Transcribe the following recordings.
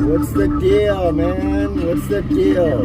What's the deal, man? What's the deal?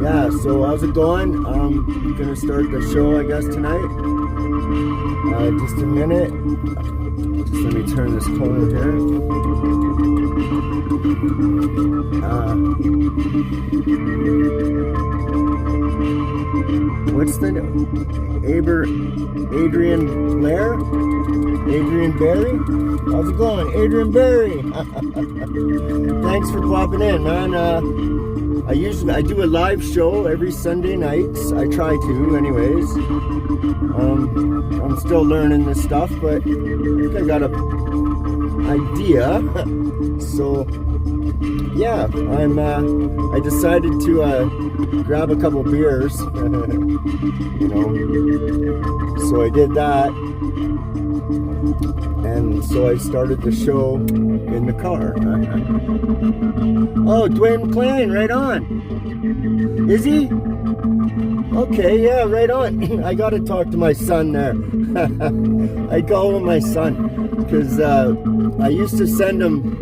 Yeah, so how's it going? I'm gonna start the show, I guess, tonight. Just a minute. Just let me turn this corner here. What's the name? Adrian Blair? Adrian Berry? How's it going? Adrian Berry! Thanks for popping in, man. I do a live show every Sunday nights. I try to, anyways. I'm still learning this stuff, but I think I got an idea. So, yeah, I decided to grab a couple beers, you know. So I did that, and so I started the show in the car. Oh, Dwayne McLean, right on. Is he? Okay, yeah, right on. I gotta talk to my son there. I call him my son because I used to send him.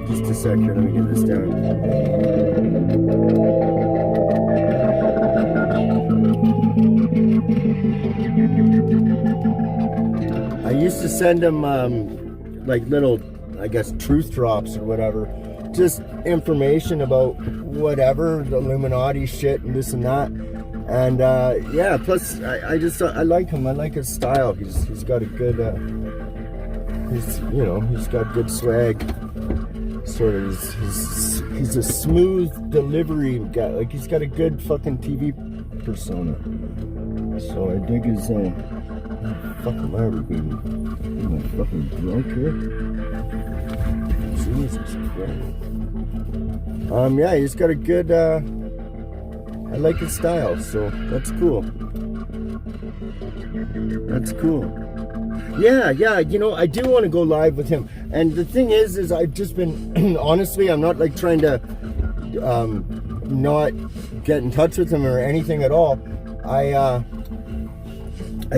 Just a sec here. Let me get this down. I used to send him like little, I guess, truth drops or whatever, just information about whatever, the Illuminati shit and this and that. And yeah, plus I like him. I like his style. He's got a good he's got good swag. Sort of he's a smooth delivery guy. Like, he's got a good fucking TV persona. So I dig his fuck am I being? Am I fucking drunk here? Jesus Christ. Yeah, he's got a good I like his style, so that's cool. That's cool. Yeah, you know, I do want to go live with him. And the thing is I've just been, honestly, I'm not like trying to not get in touch with him or anything at all. I've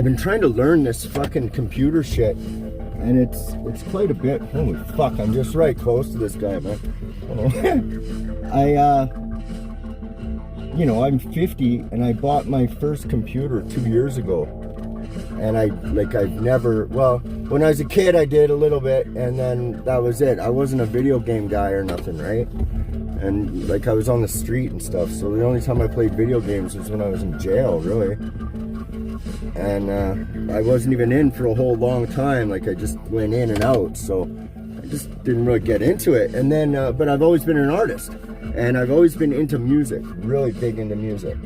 been trying to learn this fucking computer shit, and it's quite a bit. Holy fuck, I'm just right close to this guy, man. You know, I'm 50 and I bought my first computer 2 years ago. And I've never, well, when I was a kid, I did a little bit, and then that was it. I wasn't a video game guy or nothing, right? And like, I was on the street and stuff, so the only time I played video games was when I was in jail, really. And I wasn't even in for a whole long time. Like, I just went in and out, so I just didn't really get into it. And then, but I've always been an artist, and I've always been into music, really big into music.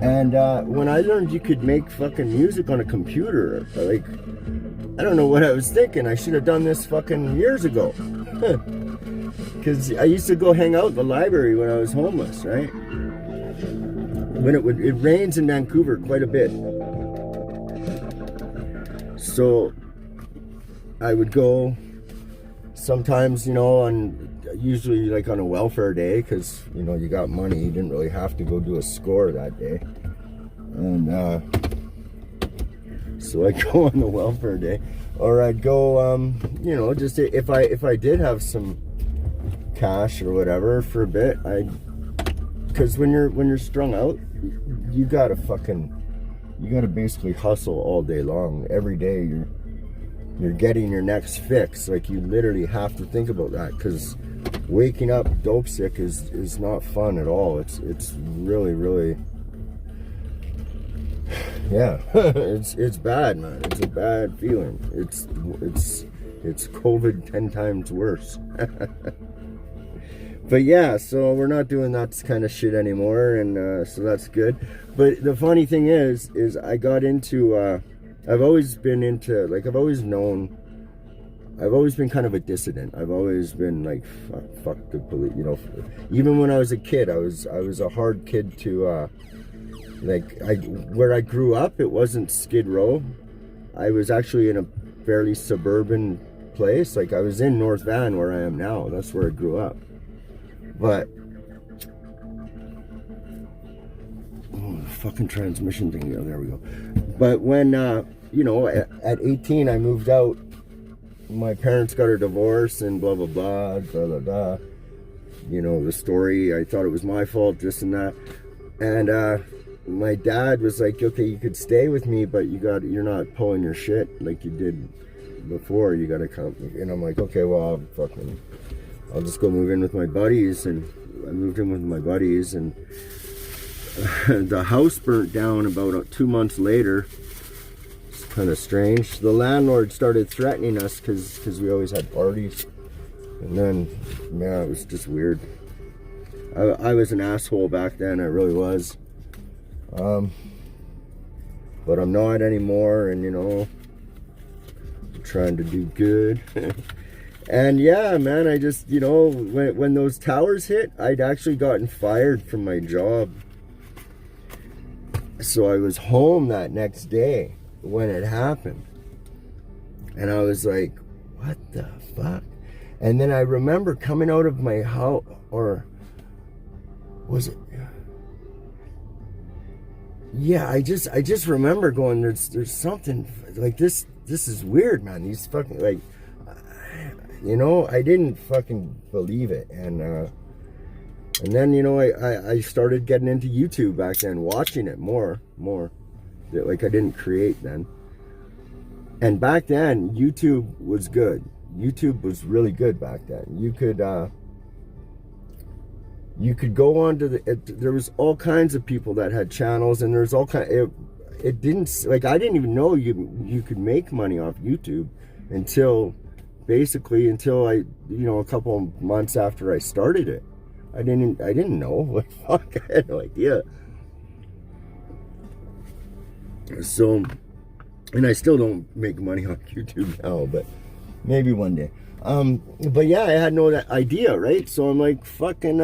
And when I learned you could make fucking music on a computer, like, I don't know what I was thinking. I should have done this fucking years ago. Because I used to go hang out in the library when I was homeless, right? When it rains in Vancouver quite a bit. So I would go sometimes, you know, usually like on a welfare day, because, you know, you got money, you didn't really have to go do a score that day. And so I'd go on the welfare day, or I'd go you know, just if I did have some cash or whatever for a bit, because when you're strung out, you gotta basically hustle all day long. Every day you're you're getting your next fix. Like, you literally have to think about that, because waking up dope sick is not fun at all. It's really, really, yeah. it's bad, man. It's a bad feeling. It's COVID 10 times worse. But yeah, so we're not doing that kind of shit anymore, and so that's good. But the funny thing is I got into, I've always been into, like, I've always been kind of a dissident. I've always been like, fuck the police, you know. Even when I was a kid, I was a hard kid to, where I grew up, it wasn't Skid Row. I was actually in a fairly suburban place. Like, I was in North Van, where I am now. That's where I grew up. But fucking transmission thing. Oh, there we go. But when you know, at 18 I moved out. My parents got a divorce and blah blah blah, blah blah blah. You know the story. I thought it was my fault, this and that. And my dad was like, okay, you could stay with me, but you're not pulling your shit like you did before. You gotta come. And I'm like, okay, well, I'll just go move in with my buddies. And I moved in with my buddies, and the house burnt down about 2 months later. It's kind of strange. The landlord started threatening us because we always had parties. And then, yeah, it was just weird. I was an asshole back then, I really was. But I'm not anymore, and you know, I'm trying to do good. And yeah, man, I just, you know, when those towers hit, I'd actually gotten fired from my job. So I was home that next day when it happened. And I was like, what the fuck? And then I remember coming out of my house, or was it? Yeah, I just remember going, there's something like this is weird, man. These fucking, like, you know, I didn't fucking believe it. And then, you know, I started getting into YouTube back then, watching it more. Like, I didn't create then. And back then, YouTube was good. YouTube was really good back then. You could go on to there was all kinds of people that had channels, and there's all kind. It didn't, like, I didn't even know you could make money off YouTube until I, you know, a couple of months after I started it. I didn't know. Like, fuck, I had no idea. So, and I still don't make money on YouTube now, but maybe one day. But yeah, I had no idea, right? So I'm like, fucking,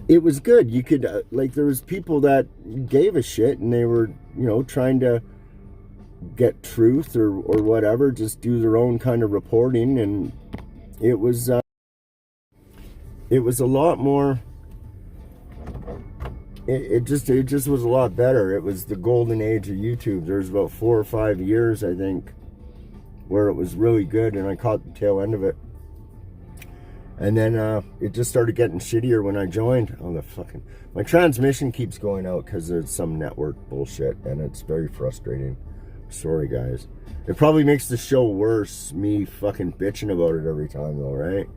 it was good. You could, like, there was people that gave a shit, and they were, you know, trying to get truth or whatever, just do their own kind of reporting. And it was a lot more, it just was a lot better. It was the golden age of YouTube. There's about 4 or 5 years, I think, where it was really good, and I caught the tail end of it. And then it just started getting shittier when I joined. Oh, my transmission keeps going out because there's some network bullshit, and it's very frustrating. Sorry, guys. It probably makes the show worse, me fucking bitching about it every time, though, right?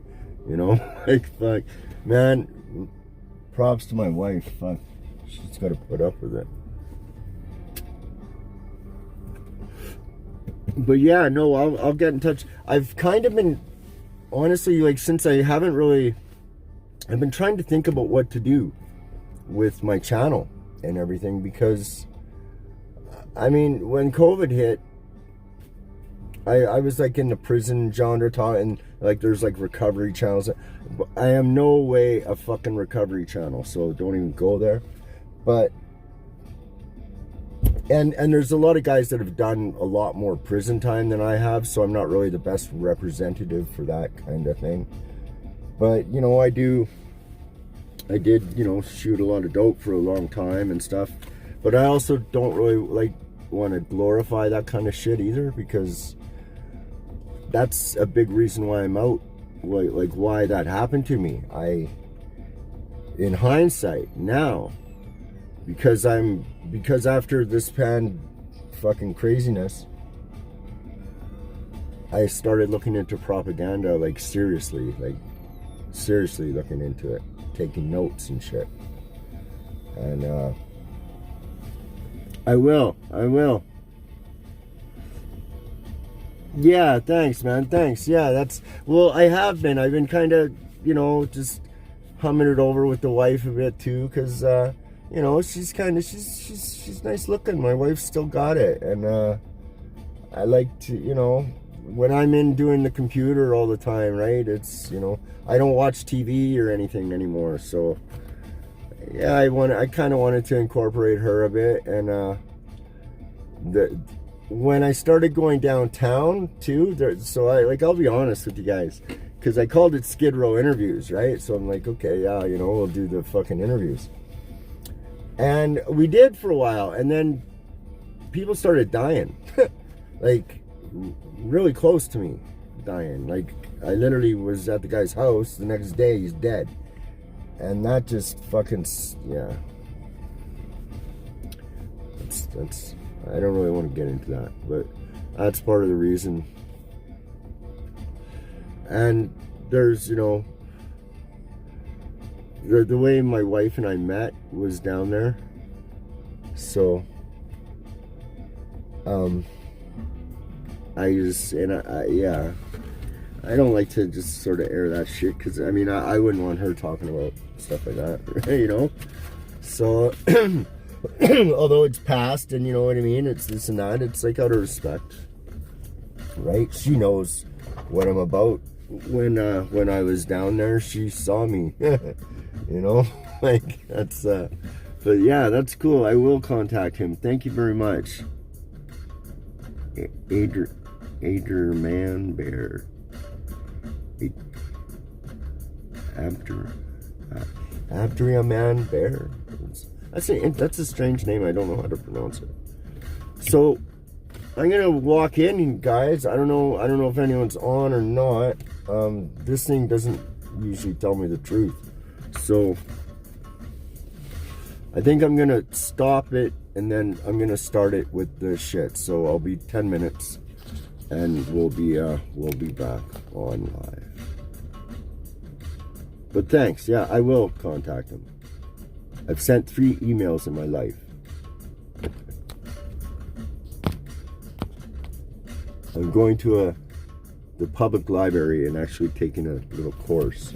You know? Like, fuck. Man, props to my wife. Fuck. She's got to put up with it. But yeah, no, I'll get in touch. I've kind of been, honestly, like, since I haven't really, I've been trying to think about what to do with my channel and everything, because, I mean, when COVID hit, I was like in the prison genre talk, and like there's like recovery channels. I am no way a fucking recovery channel, so don't even go there. But and there's a lot of guys that have done a lot more prison time than I have, so I'm not really the best representative for that kind of thing. But you know, I did, you know, shoot a lot of dope for a long time and stuff. But I also don't really like want to glorify that kind of shit either, because that's a big reason why I'm out, like why that happened to me. In hindsight now, because after this fucking craziness, I started looking into propaganda, like seriously looking into it, taking notes and shit. And I will. Yeah, thanks, man. Thanks. Yeah, I've been kind of, just humming it over with the wife a bit too, because she's nice looking. My wife's still got it, and I like to, when I'm in doing the computer all the time, right? It's, I don't watch TV or anything anymore, so yeah, I kind of wanted to incorporate her a bit. And when I started going downtown too, I'll be honest with you guys, because I called it Skid Row interviews, right? So I'm like, okay, yeah, we'll do the fucking interviews. And we did for a while, and then people started dying. Like, really close to me dying. Like, I literally was at the guy's house, the next day he's dead. And that just fucking, yeah. That's I don't really want to get into that, but that's part of the reason. And there's, the way my wife and I met was down there. So, I don't like to just sort of air that shit, because, I wouldn't want her talking about stuff like that, So, although it's past, and you know what I mean, it's this and that, it's like out of respect, right? She knows what I'm about. When I was down there, she saw me, like, that's, but yeah, that's cool. I will contact him. Thank you very much. Man Bear. Man Bear. That's a strange name. I don't know how to pronounce it. So I'm gonna walk in, guys. I don't know if anyone's on or not. This thing doesn't usually tell me the truth, so I think I'm gonna stop it, and then I'm gonna start it with the shit. So I'll be 10 minutes, and we'll be back on live. But thanks. Yeah, I will contact him. I've sent 3 emails in my life. I'm going to the public library and actually taking a little course.